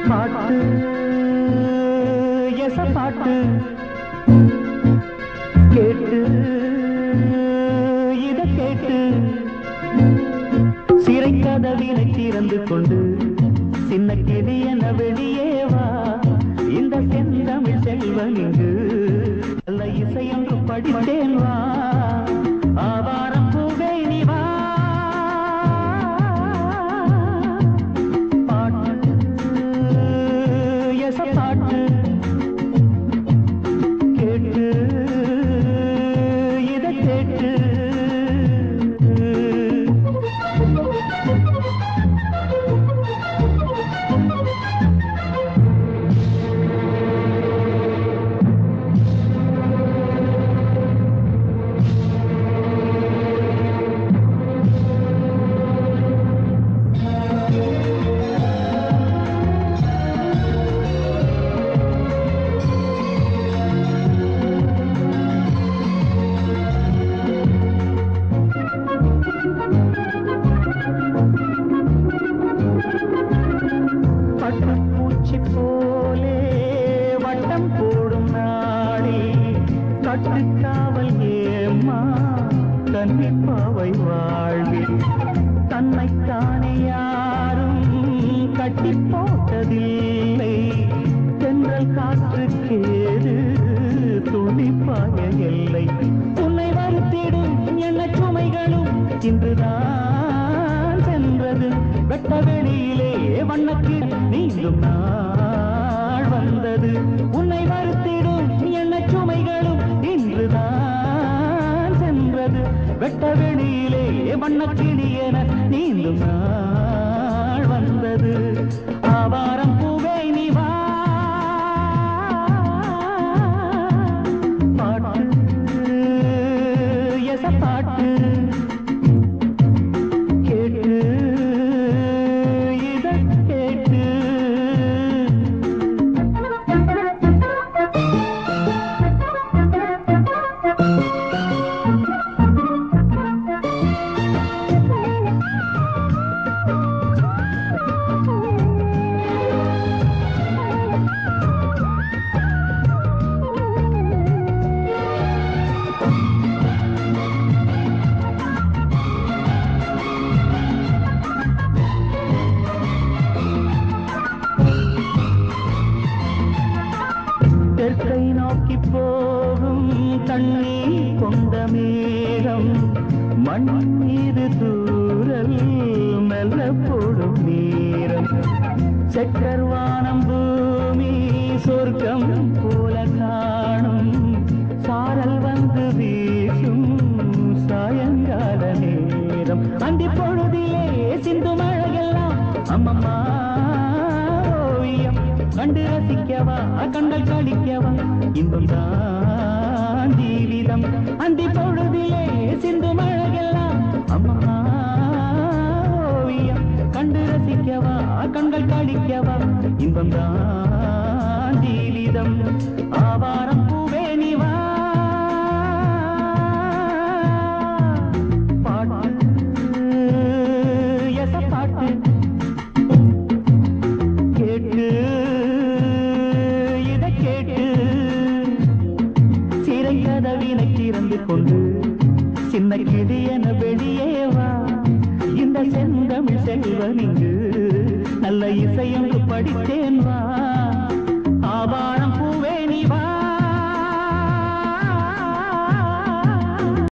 பாட்டு எச பாட்டு கேட்டு இத கேட்டு சிறை கதவினை திறந்து கொண்டு சின்ன கிளி என வெளியே வா. இந்த செந்தமிழ் செல்வன் இங்கு நல்ல இசையொன்று படித்தேன் வா. ஆவாரம் பூவே நீ வா. பாட்டு எச பாட்டு கேட்டு இத கேட்டு பட்டுப்பூச்சி போலே வட்டம் போடும் நாளே கட்டுக்காவல் ஏம்மா கன்னிப்பாவை வாழ்வில் தன்னைத்தானே யாரும் கட்டி போட்டதில்லை. தென்றல் காற்றுக்கேது துணிப்பாய எல்லை. உன்னை வருத்திடும் எண்ண சுமைகளும் இன்றுதான் சென்றது. வெட்ட வெளியிலே வண்ணக்கு நீந்தும் நாள் வந்தது. உன்னை வருத்திடும் எண்ண சுமைகளும் இன்றுதான் சென்றது. வெட்ட வெளியிலே வண்ணக்கிளி என நீந்தும் நாள் வந்தது. ஆவாரம் பூவே நீ வா. பாட்டு எச பாட்டு கேட்டு இத கேட்டு தெற்கை நோக்கி போகும் தண்ணீர் கொண்ட மேகம் மண் மீது தூரல் மெல்ல போடும் நேரம். செக்கர்வானம் பூமி சொர்க்கம் போல காணும். சாரல் வந்து வீசும் சாயங்கால நேரம். அந்தி பொழுதிலே சிந்து மழையெல்லாம் அம்மம்மா ஓவியம் கண்டு ரசிக்கவா கண்கள் கழிக்கவா இன்பம்தான் ஜீவிதம். அந்தி பொழுதிலே சிந்து மழையெல்லாம் அம்மா ஓவியம் கண்டு ரசிக்கவா கண்கள் கழிக்கவா இன்பம்தான் ஜீவிதம். ஆவாரம் பூவே நீ வா. பாட்டு எச பாட்டு கேட்டு இத கேட்டு சிறை கதவினை திறந்து கொண்டு சின்ன கிளி என வெளியே வா. இந்த செந்தமிழ் செல்வன் இங்கு நல்ல இசையொன்று படித்தேன் வா. ஆவாரம்